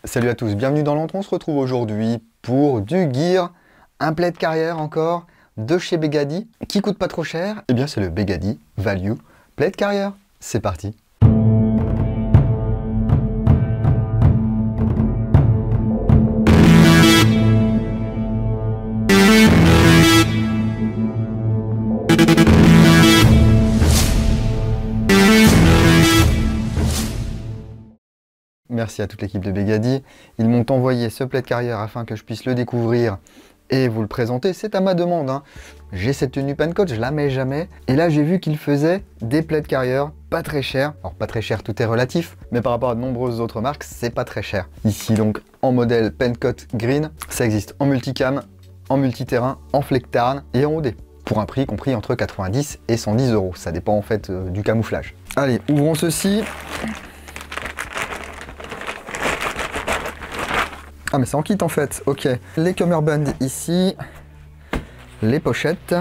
Salut à tous, bienvenue dans l'Antre. On se retrouve aujourd'hui pour du gear, un plaid carrière encore, de chez Begady, qui coûte pas trop cher. Eh bien c'est le Begady Value plaid carrière. C'est parti. Merci à toute l'équipe de Begady. Ils m'ont envoyé ce plaid carrière afin que je puisse le découvrir et vous le présenter. C'est à ma demande, hein. J'ai cette tenue Pencoat, je la mets jamais. Et là, j'ai vu qu'ils faisaient des plaids carrière pas très chers. Alors, pas très cher, tout est relatif, mais par rapport à de nombreuses autres marques, c'est pas très cher. Ici, donc, en modèle Pencoat Green, ça existe en multicam, en multiterrain, en flectarn et en OD. Pour un prix compris entre 90 et 110 €. Ça dépend en fait du camouflage. Allez, ouvrons ceci. Ah mais c'est en kit en fait, ok. Les cummerbund ici, les pochettes,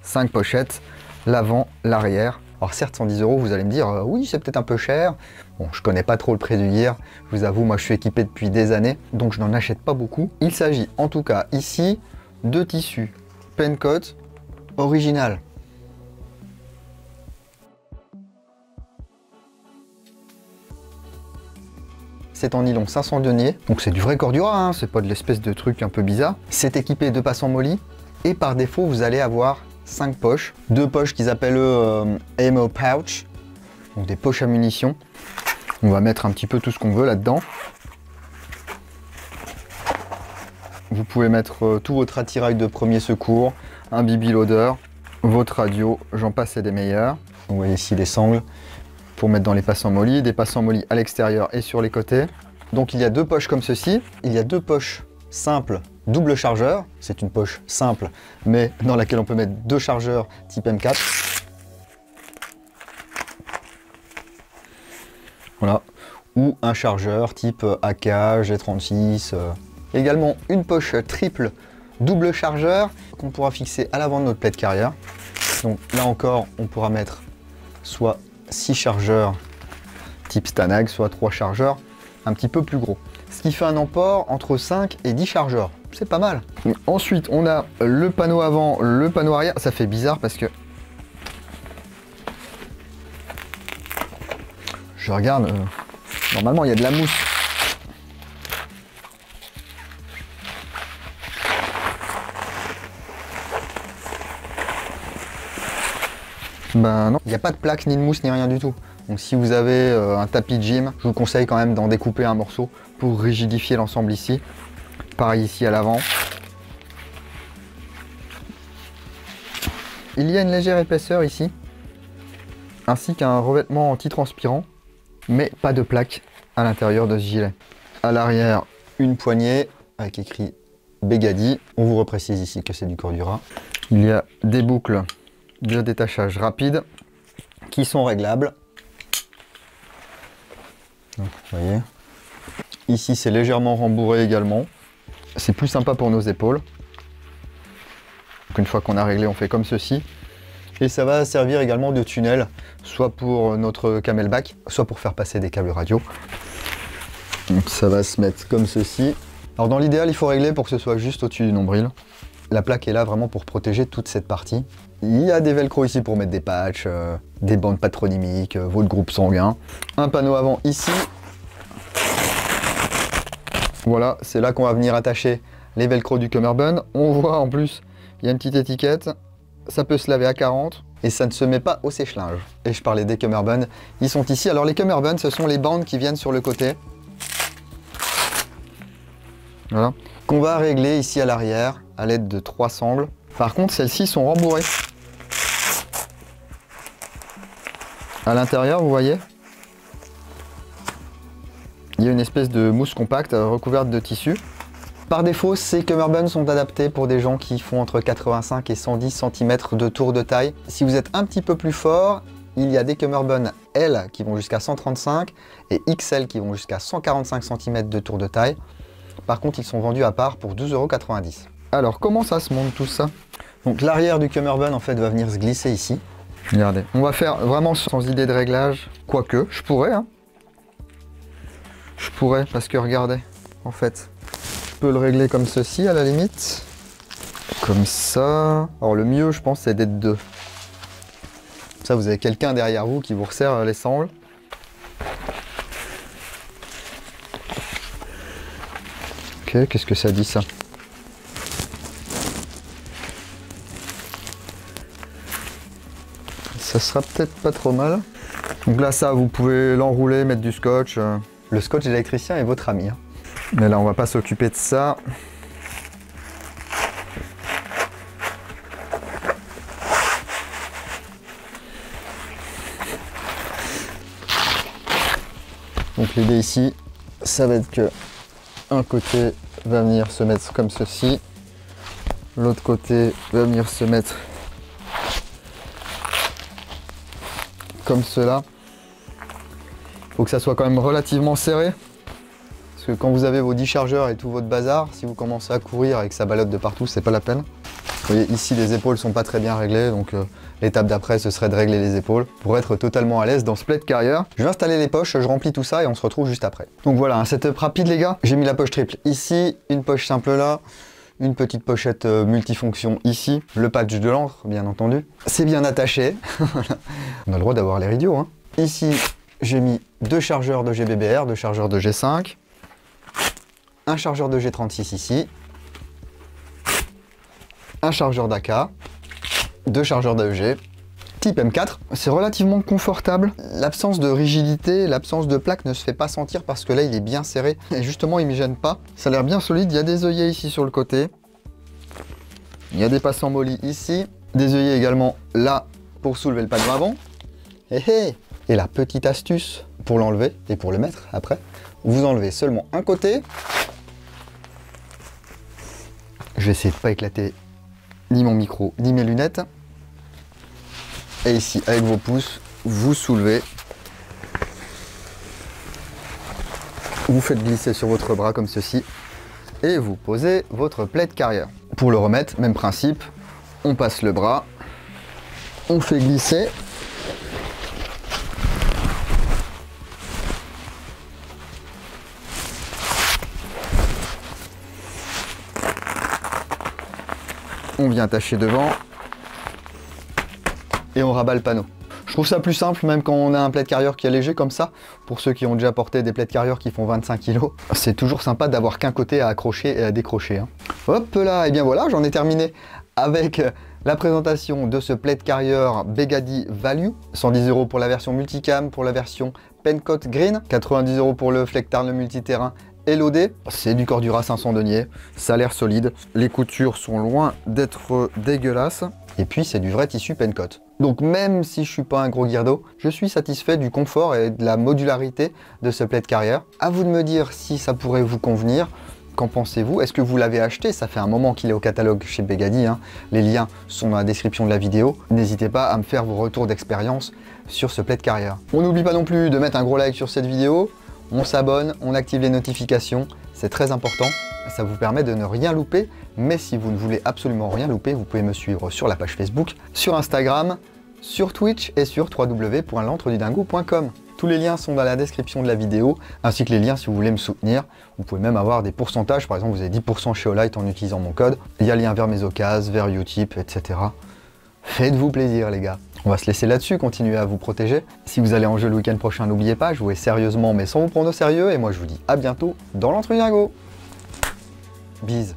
5 pochettes, l'avant, l'arrière. Alors certes 110 €, vous allez me dire, oui c'est peut-être un peu cher. Bon, je connais pas trop le prix du gear, je vous avoue, moi je suis équipé depuis des années, donc je n'en achète pas beaucoup. Il s'agit en tout cas ici de tissu Pencoat original. C'est en nylon 500 deniers, donc c'est du vrai Cordura, hein, c'est pas de l'espèce de truc un peu bizarre. C'est équipé de passants molly et par défaut vous allez avoir 5 poches. 2 poches qu'ils appellent ammo pouch, donc des poches à munitions. On va mettre un petit peu tout ce qu'on veut là-dedans. Vous pouvez mettre tout votre attirail de premier secours, un BB loader, votre radio, j'en passe et des meilleurs. Vous voyez ici les sangles pour mettre dans les passants molly, des passants molly à l'extérieur et sur les côtés. Donc il y a 2 poches comme ceci, il y a 2 poches simples double chargeur, c'est une poche simple mais dans laquelle on peut mettre 2 chargeurs type M4. Voilà, ou un chargeur type AK, G36. Également une poche triple double chargeur qu'on pourra fixer à l'avant de notre plaid carrière. Donc là encore on pourra mettre soit 6 chargeurs type Stanag, soit 3 chargeurs un petit peu plus gros. Ce qui fait un emport entre 5 et 10 chargeurs. C'est pas mal. Ensuite, on a le panneau avant, le panneau arrière. Ça fait bizarre parce que... Je regarde, normalement il y a de la mousse. Ben non, il n'y a pas de plaque, ni de mousse, ni rien du tout. Donc si vous avez un tapis de gym, je vous conseille quand même d'en découper un morceau pour rigidifier l'ensemble ici. Pareil ici à l'avant. Il y a une légère épaisseur ici, ainsi qu'un revêtement anti-transpirant, mais pas de plaque à l'intérieur de ce gilet. À l'arrière, une poignée avec écrit Begady. On vous reprécise ici que c'est du Cordura. Il y a des boucles de détachage rapide qui sont réglables. Donc, vous voyez, ici c'est légèrement rembourré également. C'est plus sympa pour nos épaules. Donc, une fois qu'on a réglé, on fait comme ceci. Et ça va servir également de tunnel, soit pour notre camelback, soit pour faire passer des câbles radio. Donc ça va se mettre comme ceci. Alors dans l'idéal, il faut régler pour que ce soit juste au-dessus du nombril. La plaque est là vraiment pour protéger toute cette partie. Il y a des velcro ici pour mettre des patchs, des bandes patronymiques, votre groupe sanguin. Un panneau avant ici. Voilà, c'est là qu'on va venir attacher les velcro du cummerbund. On voit en plus, il y a une petite étiquette. Ça peut se laver à 40 et ça ne se met pas au sèche-linge. Et je parlais des cummerbund, ils sont ici. Alors les cummerbund, ce sont les bandes qui viennent sur le côté. Voilà. Qu'on va régler ici à l'arrière à l'aide de 3 sangles. Par contre, celles-ci sont rembourrées. À l'intérieur, vous voyez, il y a une espèce de mousse compacte recouverte de tissu. Par défaut, ces cummerbund sont adaptés pour des gens qui font entre 85 et 110 cm de tour de taille. Si vous êtes un petit peu plus fort, il y a des cummerbund L qui vont jusqu'à 135 et XL qui vont jusqu'à 145 cm de tour de taille. Par contre, ils sont vendus à part pour 12,90 €. Alors, comment ça se monte tout ça? Donc l'arrière du cummerbund en fait va venir se glisser ici. Regardez, on va faire vraiment sans idée de réglage, quoique je pourrais, hein. Je pourrais, parce que regardez, en fait, je peux le régler comme ceci à la limite. Comme ça. Alors le mieux, je pense, c'est d'être deux. Ça, vous avez quelqu'un derrière vous qui vous resserre les sangles. Ok, qu'est-ce que ça dit ça? Ça sera peut-être pas trop mal. Donc là, ça, vous pouvez l'enrouler, mettre du scotch. Le scotch électricien est votre ami, hein. Mais là, on va pas s'occuper de ça. Donc l'idée ici, ça va être que un côté va venir se mettre comme ceci, l'autre côté va venir se mettre comme cela. Il faut que ça soit quand même relativement serré, parce que quand vous avez vos 10 chargeurs et tout votre bazar, si vous commencez à courir et que ça ballotte de partout, c'est pas la peine. Vous voyez ici, les épaules sont pas très bien réglées, donc l'étape d'après ce serait de régler les épaules pour être totalement à l'aise dans ce Plate Carrier. Je vais installer les poches, je remplis tout ça et on se retrouve juste après. Donc voilà, un setup rapide les gars. J'ai mis la poche triple ici, une poche simple là, une petite pochette multifonction ici, le patch de l'encre bien entendu. C'est bien attaché, on a le droit d'avoir l'air idiot, hein. Ici, j'ai mis deux chargeurs de GBBR, deux chargeurs de G5, un chargeur de G36 ici, un chargeur d'AK, deux chargeurs d'AEG, type M4. C'est relativement confortable. L'absence de rigidité, l'absence de plaque ne se fait pas sentir parce que là il est bien serré et justement il ne me gêne pas. Ça a l'air bien solide. Il y a des œillets ici sur le côté. Il y a des passants molis ici. Des œillets également là pour soulever le panneau avant. Et la petite astuce pour l'enlever et pour le mettre après, vous enlevez seulement un côté. Je vais essayer de ne pas éclater ni mon micro, ni mes lunettes. Et ici, avec vos pouces, vous soulevez. Vous faites glisser sur votre bras comme ceci. Et vous posez votre Plate Carrier. Pour le remettre, même principe. On passe le bras. On fait glisser. On vient attacher devant et on rabat le panneau. Je trouve ça plus simple même quand on a un Plate Carrier qui est léger comme ça. Pour ceux qui ont déjà porté des Plate Carrier qui font 25 kg, c'est toujours sympa d'avoir qu'un côté à accrocher et à décrocher, hein. Hop là, et bien voilà, j'en ai terminé avec la présentation de ce Plate Carrier Begady Value. 110 € pour la version multicam, pour la version Pencoat Green, 90 € pour le Flectarn, le multiterrain et l'OD. C'est du Cordura 500 deniers, ça a l'air solide, les coutures sont loin d'être dégueulasses, et puis c'est du vrai tissu Pencoat. Donc même si je suis pas un gros geardo, je suis satisfait du confort et de la modularité de ce Plate Carrier. À vous de me dire si ça pourrait vous convenir. Qu'en pensez-vous? Est-ce que vous l'avez acheté? Ça fait un moment qu'il est au catalogue chez Begady, hein. Les liens sont dans la description de la vidéo. N'hésitez pas à me faire vos retours d'expérience sur ce Plate Carrier. On n'oublie pas non plus de mettre un gros like sur cette vidéo. On s'abonne, on active les notifications, c'est très important, ça vous permet de ne rien louper, mais si vous ne voulez absolument rien louper, vous pouvez me suivre sur la page Facebook, sur Instagram, sur Twitch et sur www.l'entredudingo.com. Tous les liens sont dans la description de la vidéo, ainsi que les liens si vous voulez me soutenir. Vous pouvez même avoir des pourcentages, par exemple vous avez 10% chez Olight en utilisant mon code. Il y a lien vers mes occasions, vers Utip, etc. Faites-vous plaisir les gars. On va se laisser là-dessus, continuez à vous protéger. Si vous allez en jeu le week-end prochain, n'oubliez pas, jouez sérieusement mais sans vous prendre au sérieux. Et moi je vous dis à bientôt dans l'Entredudingo. Bise.